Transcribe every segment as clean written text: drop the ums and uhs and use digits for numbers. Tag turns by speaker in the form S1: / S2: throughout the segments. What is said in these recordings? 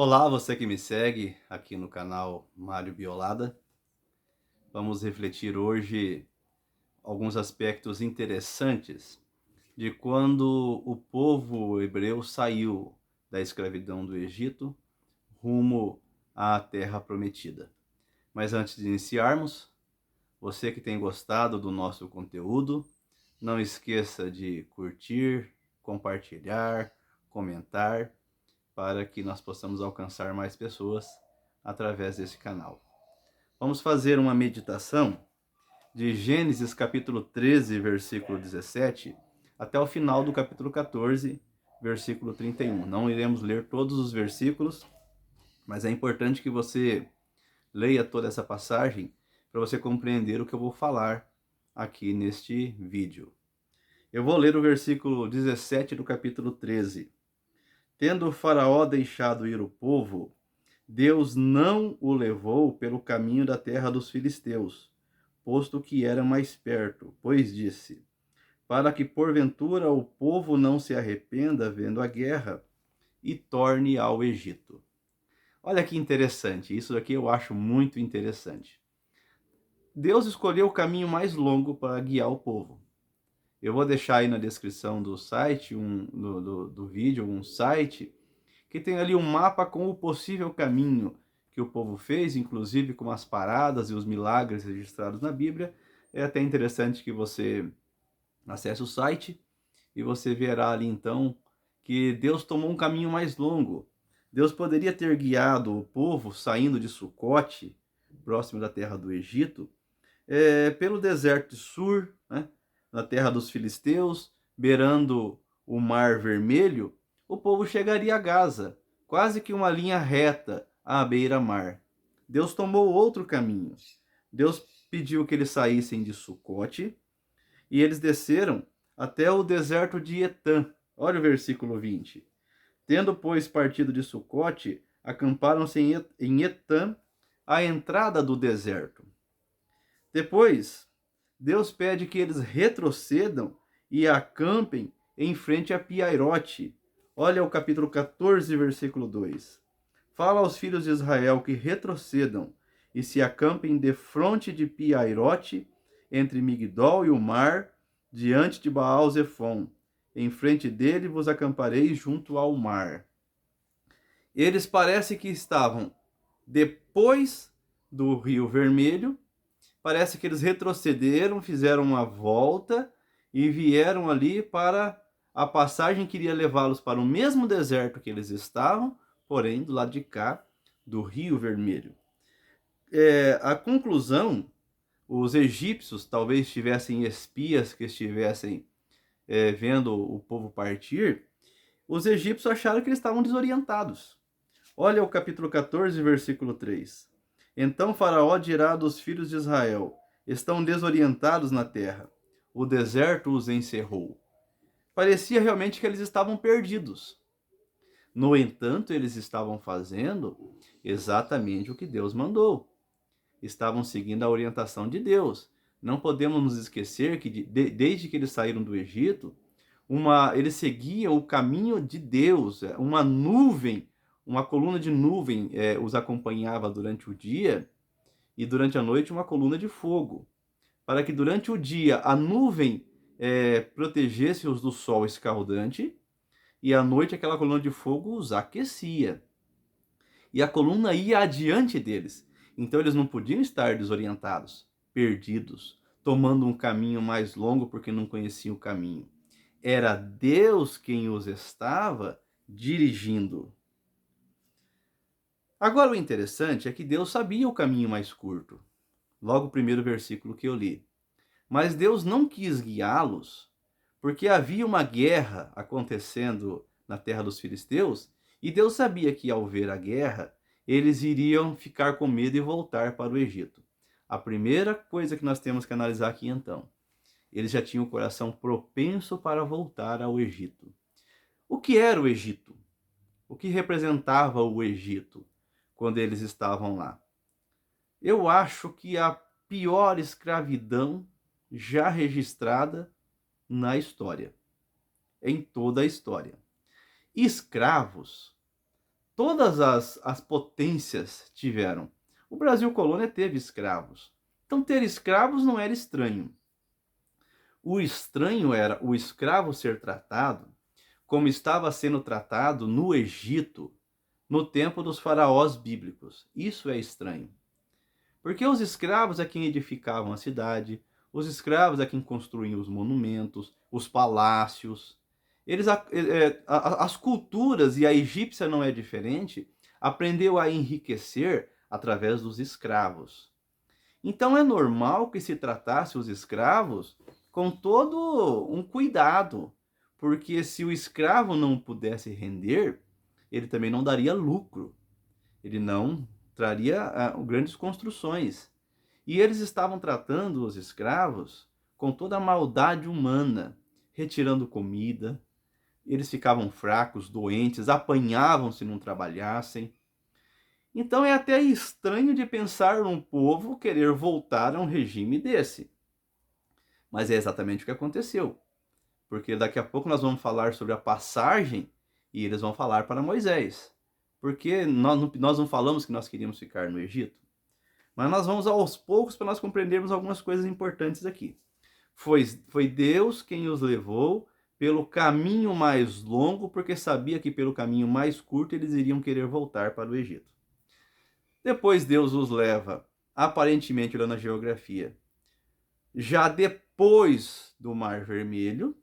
S1: Olá, você que me segue aqui no canal Mário Biolada. Vamos refletir hoje alguns aspectos interessantes de quando o povo hebreu saiu da escravidão do Egito rumo à Terra Prometida. Mas antes de iniciarmos, você que tem gostado do nosso conteúdo, não esqueça de curtir, compartilhar, comentar, para que nós possamos alcançar mais pessoas através desse canal. Vamos fazer uma meditação de Gênesis capítulo 13, versículo 17, até o final do capítulo 14, versículo 31. Não iremos ler todos os versículos, mas é importante que você leia toda essa passagem para você compreender o que eu vou falar aqui neste vídeo. Eu vou ler o versículo 17 do capítulo 13. Tendo o faraó deixado ir o povo, Deus não o levou pelo caminho da terra dos filisteus, posto que era mais perto, pois disse: para que porventura o povo não se arrependa vendo a guerra e torne ao Egito. Olha que interessante, isso aqui eu acho muito interessante. Deus escolheu o caminho mais longo para guiar o povo. Eu vou deixar aí na descrição do site, do vídeo, um site que tem ali um mapa com o possível caminho que o povo fez, inclusive com as paradas e os milagres registrados na Bíblia. É até interessante que você acesse o site e você verá ali então que Deus tomou um caminho mais longo. Deus poderia ter guiado o povo saindo de Sucote, próximo da terra do Egito, pelo deserto de Sur, né, na terra dos filisteus, beirando o Mar Vermelho. O povo chegaria a Gaza, quase que uma linha reta à beira-mar. Deus tomou outro caminho. Deus pediu que eles saíssem de Sucote e eles desceram até o deserto de Etã. Olha o versículo 20. Tendo, pois, partido de Sucote, acamparam-se em Etã, à entrada do deserto. Depois, Deus pede que eles retrocedam e acampem em frente a Piairote. Olha o capítulo 14, versículo 2. Fala aos filhos de Israel que retrocedam e se acampem defronte de Piairote, entre Migdol e o mar, diante de Baal-Zefon. Em frente dele vos acampareis junto ao mar. Eles parece que estavam depois do Rio Vermelho. Parece que eles retrocederam, fizeram uma volta e vieram ali para a passagem que iria levá-los para o mesmo deserto que eles estavam, porém do lado de cá do Rio Vermelho. A conclusão, os egípcios talvez tivessem espias que estivessem vendo o povo partir. Os egípcios acharam que eles estavam desorientados. Olha o capítulo 14, versículo 3. Então Faraó dirá dos filhos de Israel: estão desorientados na terra, o deserto os encerrou. Parecia realmente que eles estavam perdidos. No entanto, eles estavam fazendo exatamente o que Deus mandou. Estavam seguindo a orientação de Deus. Não podemos nos esquecer que desde que eles saíram do Egito, eles seguiam o caminho de Deus. Uma nuvem, uma coluna de nuvem os acompanhava durante o dia, e durante a noite uma coluna de fogo, para que durante o dia a nuvem protegesse-os do sol escaldante, e à noite aquela coluna de fogo os aquecia. E a coluna ia adiante deles. Então eles não podiam estar desorientados, perdidos, tomando um caminho mais longo porque não conheciam o caminho. Era Deus quem os estava dirigindo. Agora o interessante é que Deus sabia o caminho mais curto. Logo o primeiro versículo que eu li. Mas Deus não quis guiá-los, porque havia uma guerra acontecendo na terra dos filisteus, e Deus sabia que ao ver a guerra, eles iriam ficar com medo e voltar para o Egito. A primeira coisa que nós temos que analisar aqui então, eles já tinham o coração propenso para voltar ao Egito. O que era o Egito? O que representava o Egito quando eles estavam lá? Eu acho que a pior escravidão já registrada na história, em toda a história. Escravos, todas as potências tiveram. O Brasil colônia teve escravos. Então, ter escravos não era estranho. O estranho era o escravo ser tratado como estava sendo tratado no Egito, no tempo dos faraós bíblicos. Isso é estranho. Porque os escravos é quem edificavam a cidade, os escravos é quem construíam os monumentos, os palácios. As culturas, e a egípcia não é diferente, aprendeu a enriquecer através dos escravos. Então é normal que se tratasse os escravos com todo um cuidado, porque se o escravo não pudesse render, ele também não daria lucro, ele não traria grandes construções. E eles estavam tratando os escravos com toda a maldade humana, retirando comida, eles ficavam fracos, doentes, apanhavam se não trabalhassem. Então é até estranho de pensar num povo querer voltar a um regime desse. Mas é exatamente o que aconteceu. Porque daqui a pouco nós vamos falar sobre a passagem e eles vão falar para Moisés. Porque nós não falamos que nós queríamos ficar no Egito. Mas nós vamos aos poucos para nós compreendermos algumas coisas importantes aqui. Foi Deus quem os levou pelo caminho mais longo, porque sabia que pelo caminho mais curto eles iriam querer voltar para o Egito. Depois Deus os leva, aparentemente olhando a geografia, já depois do Mar Vermelho,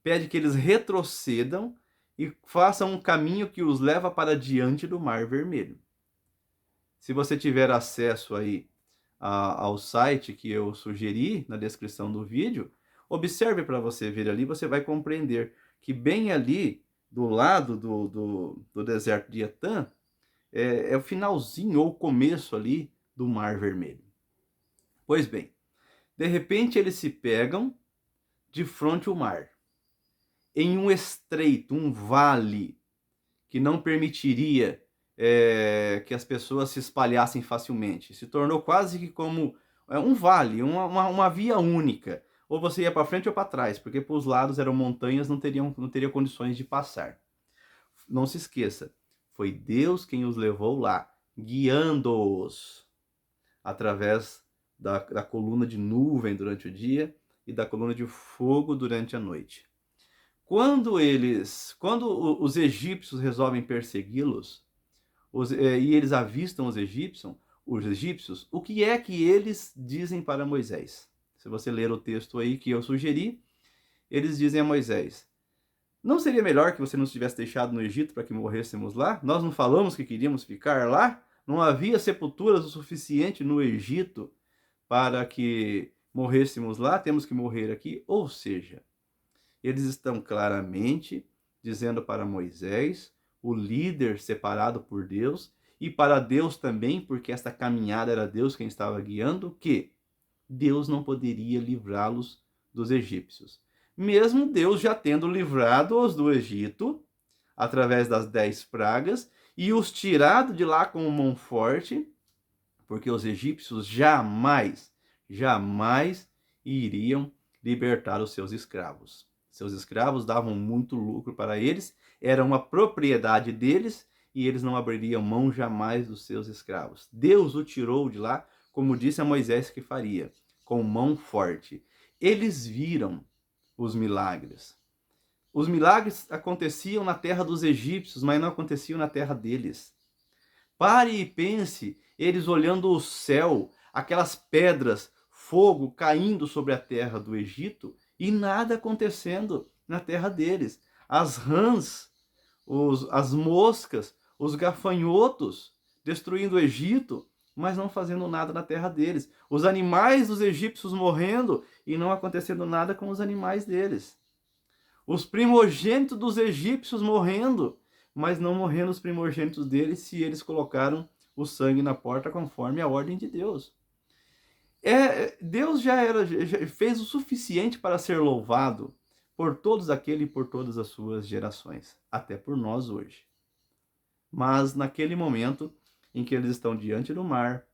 S1: pede que eles retrocedam e façam um caminho que os leva para diante do Mar Vermelho. Se você tiver acesso aí ao site que eu sugeri na descrição do vídeo, observe para você ver ali, você vai compreender que bem ali, do lado do deserto de Etã, é o finalzinho ou o começo ali do Mar Vermelho. Pois bem, de repente eles se pegam de frente ao mar, em um estreito, um vale, que não permitiria que as pessoas se espalhassem facilmente. Se tornou quase que como um vale, uma via única. Ou você ia para frente ou para trás, porque para os lados eram montanhas, não teria condições de passar. Não se esqueça, foi Deus quem os levou lá, guiando-os através da coluna de nuvem durante o dia e da coluna de fogo durante a noite. Quando os egípcios resolvem persegui-los, e eles avistam os egípcios, o que é que eles dizem para Moisés? Se você ler o texto aí que eu sugeri, eles dizem a Moisés: não seria melhor que você nos tivesse deixado no Egito para que morrêssemos lá? Nós não falamos que queríamos ficar lá? Não havia sepulturas o suficiente no Egito para que morrêssemos lá? Temos que morrer aqui? Ou seja, eles estão claramente dizendo para Moisés, o líder separado por Deus, e para Deus também, porque esta caminhada era Deus quem estava guiando, que Deus não poderia livrá-los dos egípcios. Mesmo Deus já tendo livrado-os do Egito, através das 10 pragas, e os tirado de lá com mão forte, porque os egípcios jamais iriam libertar os seus escravos. Seus escravos davam muito lucro para eles, era uma propriedade deles, e eles não abririam mão jamais dos seus escravos. Deus o tirou de lá, como disse a Moisés que faria, com mão forte. Eles viram os milagres. Os milagres aconteciam na terra dos egípcios, mas não aconteciam na terra deles. Pare e pense, eles olhando o céu, aquelas pedras, fogo caindo sobre a terra do Egito e nada acontecendo na terra deles. As rãs, as moscas, os gafanhotos destruindo o Egito, mas não fazendo nada na terra deles. Os animais dos egípcios morrendo e não acontecendo nada com os animais deles. Os primogênitos dos egípcios morrendo, mas não morrendo os primogênitos deles se eles colocaram o sangue na porta conforme a ordem de Deus. Deus já fez o suficiente para ser louvado por todos aquele e por todas as suas gerações, até por nós hoje. Mas naquele momento em que eles estão diante do mar,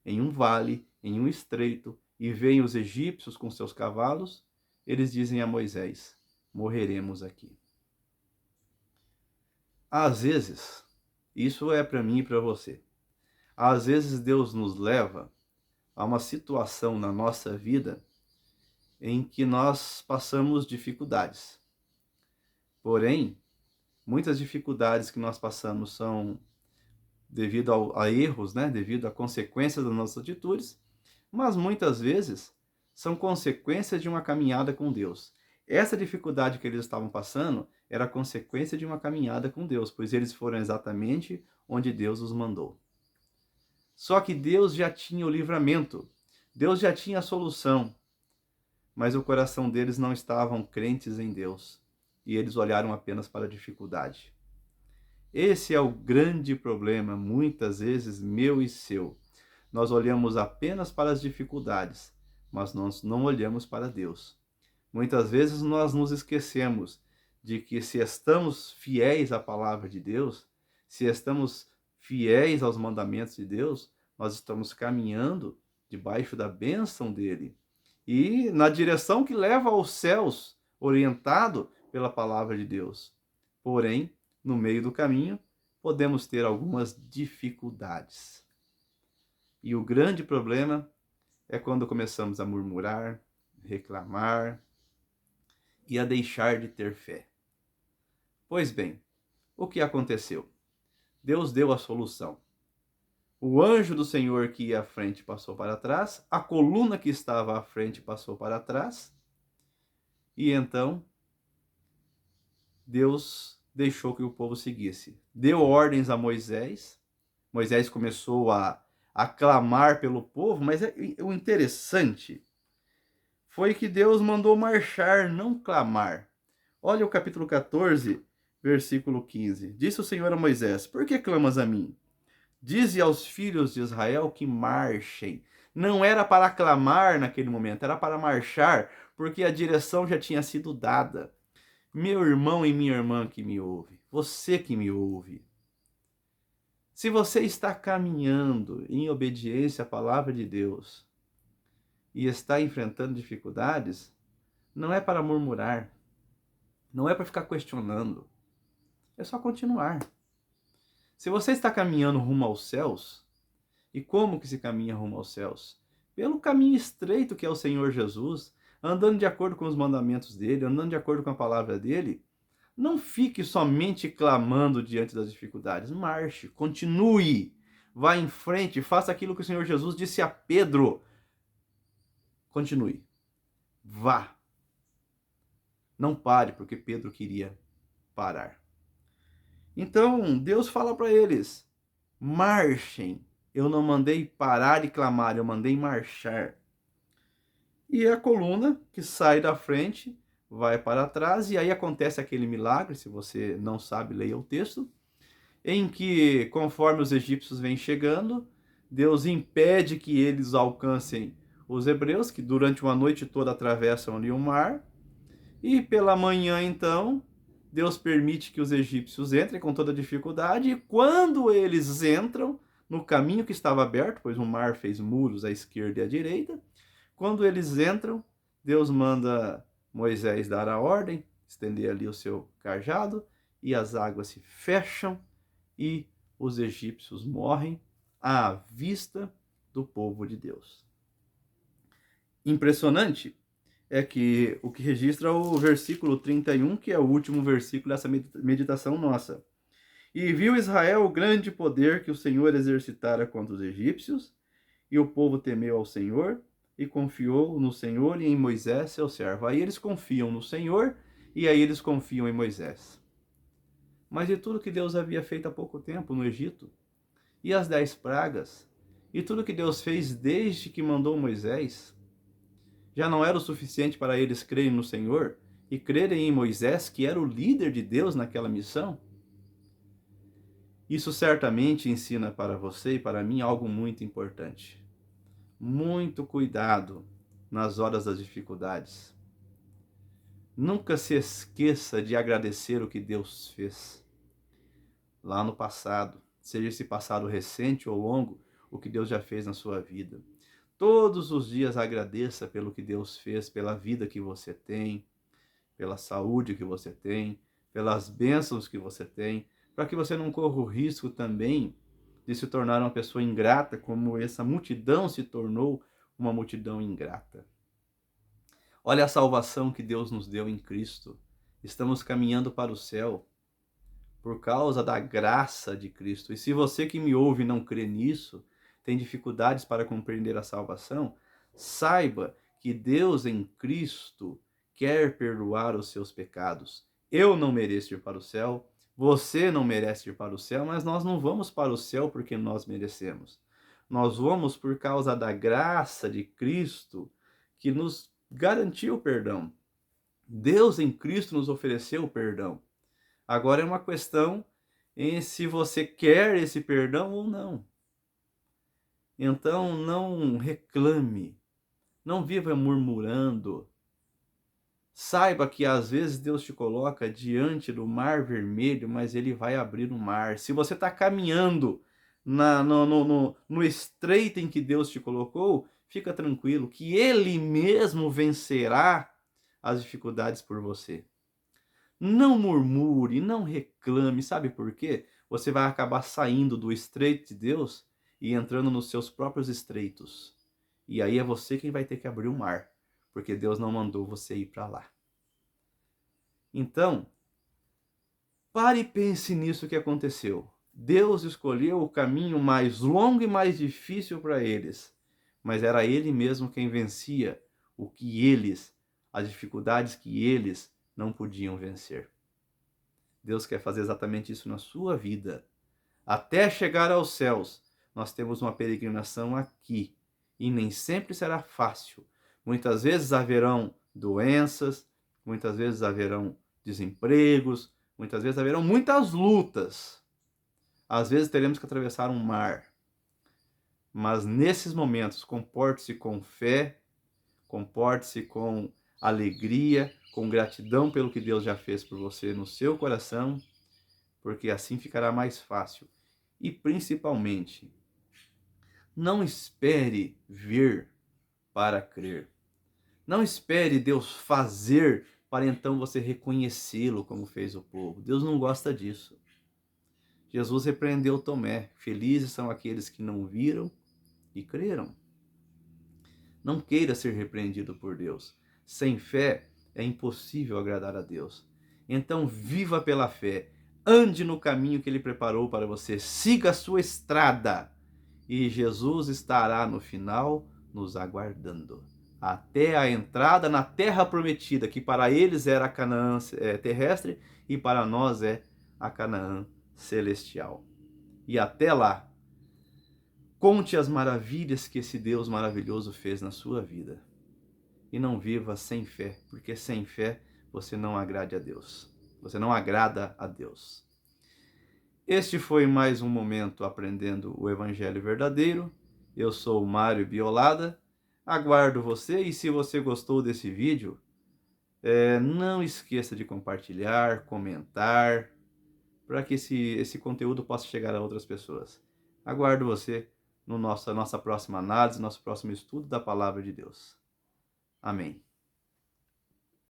S1: em um vale, em um estreito, e veem os egípcios com seus cavalos, eles dizem a Moisés: morreremos aqui. Às vezes, Isso é para mim e para você. Às vezes Deus nos leva a uma situação na nossa vida em que nós passamos dificuldades. Porém, muitas dificuldades que nós passamos são devido a erros, né? Devido a consequências das nossas atitudes, mas muitas vezes são consequências de uma caminhada com Deus. Essa dificuldade que eles estavam passando era consequência de uma caminhada com Deus, pois eles foram exatamente onde Deus os mandou. Só que Deus já tinha o livramento, Deus já tinha a solução, mas o coração deles não estavam crentes em Deus, e eles olharam apenas para a dificuldade. Esse é o grande problema, muitas vezes meu e seu. Nós olhamos apenas para as dificuldades, mas nós não olhamos para Deus. Muitas vezes nós nos esquecemos de que se estamos fiéis à palavra de Deus, se estamos fiéis aos mandamentos de Deus, nós estamos caminhando debaixo da bênção dele e na direção que leva aos céus, orientado pela palavra de Deus. Porém, no meio do caminho, podemos ter algumas dificuldades. E o grande problema é quando começamos a murmurar, reclamar e a deixar de ter fé. Pois bem, o que aconteceu? Deus deu a solução. O anjo do Senhor que ia à frente passou para trás, a coluna que estava à frente passou para trás, e então Deus deixou que o povo seguisse. Deu ordens a Moisés. Moisés começou a clamar pelo povo, mas o interessante foi que Deus mandou marchar, não clamar. Olha o capítulo 14, versículo 15. Disse o Senhor a Moisés: por que clamas a mim? Dize aos filhos de Israel que marchem. Não era para clamar naquele momento, era para marchar, porque a direção já tinha sido dada. Meu irmão e minha irmã que me ouve, você que me ouve, se você está caminhando em obediência à palavra de Deus e está enfrentando dificuldades, não é para murmurar, não é para ficar questionando, é só continuar. Se você está caminhando rumo aos céus, e como que se caminha rumo aos céus? Pelo caminho estreito que é o Senhor Jesus, andando de acordo com os mandamentos dele, andando de acordo com a palavra dele. Não fique somente clamando diante das dificuldades. Marche, continue, vá em frente, faça aquilo que o Senhor Jesus disse a Pedro. Continue, vá. Não pare, porque Pedro queria parar. Então, Deus fala para eles: marchem. Eu não mandei parar e clamar, eu mandei marchar. E a coluna que sai da frente vai para trás, e aí acontece aquele milagre, se você não sabe, leia o texto, em que, conforme os egípcios vêm chegando, Deus impede que eles alcancem os hebreus, que durante uma noite toda atravessam ali o mar, e pela manhã, então, Deus permite que os egípcios entrem com toda dificuldade, e quando eles entram no caminho que estava aberto, pois o mar fez muros à esquerda e à direita, quando eles entram, Deus manda Moisés dar a ordem, estender ali o seu cajado, e as águas se fecham, e os egípcios morrem à vista do povo de Deus. Impressionante é que o que registra o versículo 31, que é o último versículo dessa meditação nossa. E viu Israel o grande poder que o Senhor exercitara contra os egípcios, e o povo temeu ao Senhor, e confiou no Senhor e em Moisés, seu servo. Aí eles confiam no Senhor, e aí eles confiam em Moisés. Mas de tudo que Deus havia feito há pouco tempo no Egito, e as 10 pragas, e tudo que Deus fez desde que mandou Moisés, já não era o suficiente para eles crerem no Senhor e crerem em Moisés, que era o líder de Deus naquela missão? Isso certamente ensina para você e para mim algo muito importante. Muito cuidado nas horas das dificuldades. Nunca se esqueça de agradecer o que Deus fez lá no passado, seja esse passado recente ou longo, o que Deus já fez na sua vida. Todos os dias agradeça pelo que Deus fez, pela vida que você tem, pela saúde que você tem, pelas bênçãos que você tem, para que você não corra o risco também de se tornar uma pessoa ingrata, como essa multidão se tornou uma multidão ingrata. Olha a salvação que Deus nos deu em Cristo. Estamos caminhando para o céu por causa da graça de Cristo. E se você que me ouve não crê nisso, tem dificuldades para compreender a salvação, saiba que Deus em Cristo quer perdoar os seus pecados. Eu não mereço ir para o céu, você não merece ir para o céu, mas nós não vamos para o céu porque nós merecemos. Nós vamos por causa da graça de Cristo que nos garantiu o perdão. Deus em Cristo nos ofereceu o perdão. Agora é uma questão em se você quer esse perdão ou não. Então não reclame, não viva murmurando. Saiba que às vezes Deus te coloca diante do mar vermelho, mas Ele vai abrir o mar. Se você está caminhando no estreito em que Deus te colocou, fica tranquilo que Ele mesmo vencerá as dificuldades por você. Não murmure, não reclame, sabe por quê? Você vai acabar saindo do estreito de Deus e entrando nos seus próprios estreitos. E aí é você quem vai ter que abrir o mar, porque Deus não mandou você ir para lá. Então, pare e pense nisso que aconteceu. Deus escolheu o caminho mais longo e mais difícil para eles, mas era Ele mesmo quem vencia as dificuldades que eles não podiam vencer. Deus quer fazer exatamente isso na sua vida. Até chegar aos céus, nós temos uma peregrinação aqui. E nem sempre será fácil. Muitas vezes haverão doenças, muitas vezes haverão desempregos, muitas vezes haverão muitas lutas. Às vezes teremos que atravessar um mar. Mas nesses momentos, comporte-se com fé, comporte-se com alegria, com gratidão pelo que Deus já fez por você no seu coração, porque assim ficará mais fácil. E principalmente, não espere ver para crer. Não espere Deus fazer para então você reconhecê-lo como fez o povo. Deus não gosta disso. Jesus repreendeu Tomé. Felizes são aqueles que não viram e creram. Não queira ser repreendido por Deus. Sem fé é impossível agradar a Deus. Então viva pela fé. Ande no caminho que Ele preparou para você. Siga a sua estrada. E Jesus estará no final nos aguardando. Até a entrada na terra prometida, que para eles era a Canaã terrestre e para nós é a Canaã celestial. E até lá, conte as maravilhas que esse Deus maravilhoso fez na sua vida. E não viva sem fé, porque sem fé você não agrade a Deus. Você não agrada a Deus. Este foi mais um momento aprendendo o Evangelho verdadeiro. Eu sou o Mário Biolada. Aguardo você e se você gostou desse vídeo, não esqueça de compartilhar, comentar, para que esse conteúdo possa chegar a outras pessoas. Aguardo você no nossa próxima análise, nosso próximo estudo da Palavra de Deus. Amém.